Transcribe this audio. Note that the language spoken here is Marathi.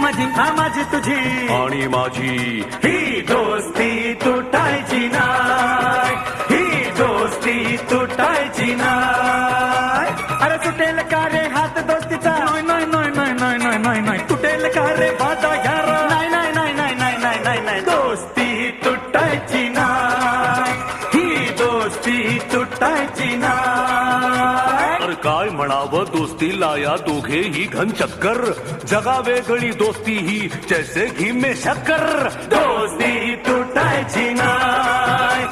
माझी तुझी आणि माझी ही दोस्ती तुटायची नाय, ही दोस्ती तुटायची नाय. अरे सुटेल का रे हात दोस्तीचा, नाही नाही नाही नाही नाही नाही नाही नाही. तुटेल का रे वादा यारा, नाही नाही नाही नाही नाही नाही नाही नाही. दोस्ती तुटायची नाय, ही दोस्ती तुटायची नाय. तर काय म्हणावं दोस्तीला या दोघेही घन चक्कर, जगा वेगळी दोस्ती ही जैसे घी में शक्कर. दोस्ती तुटायची नाय,